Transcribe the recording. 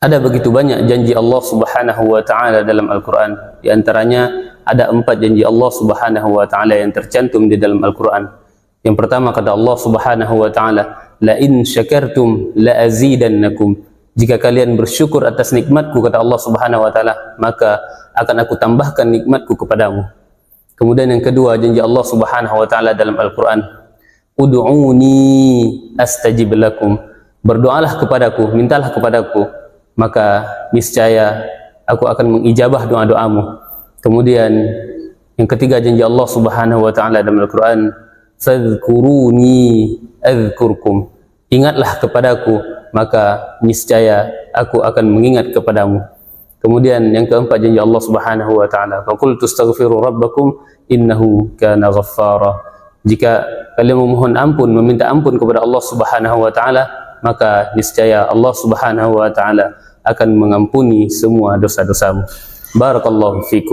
Ada begitu banyak janji Allah Subhanahu wa taala dalam Al-Qur'an. Di antaranya ada 4 janji Allah Subhanahu wa taala yang tercantum di dalam Al-Qur'an. Yang pertama kata Allah Subhanahu wa taala, "La in syakartum la azidannakum." Jika kalian bersyukur atas nikmatku, kata Allah Subhanahu wa taala, maka akan aku tambahkan nikmatku kepadamu. Kemudian yang kedua janji Allah Subhanahu wa taala dalam Al-Qur'an, "Ud'uni astajib lakum." Berdoalah kepadaku, mintalah kepadaku, maka niscaya aku akan mengijabah doa-doamu. Kemudian yang ketiga janji Allah Subhanahu wa taala dalam Al-Qur'an, "Fadhkuruni adzkurkum." Ingatlah kepadaku, maka niscaya aku akan mengingat kepadamu. Kemudian yang keempat janji Allah Subhanahu wa taala, "Faqultu astaghfiru rabbakum innahu kana ghaffara." Jika kalian memohon ampun, meminta ampun kepada Allah Subhanahu wa taala, maka niscaya Allah Subhanahu wa taala akan mengampuni semua dosa-dosamu. Barakallahu fikum.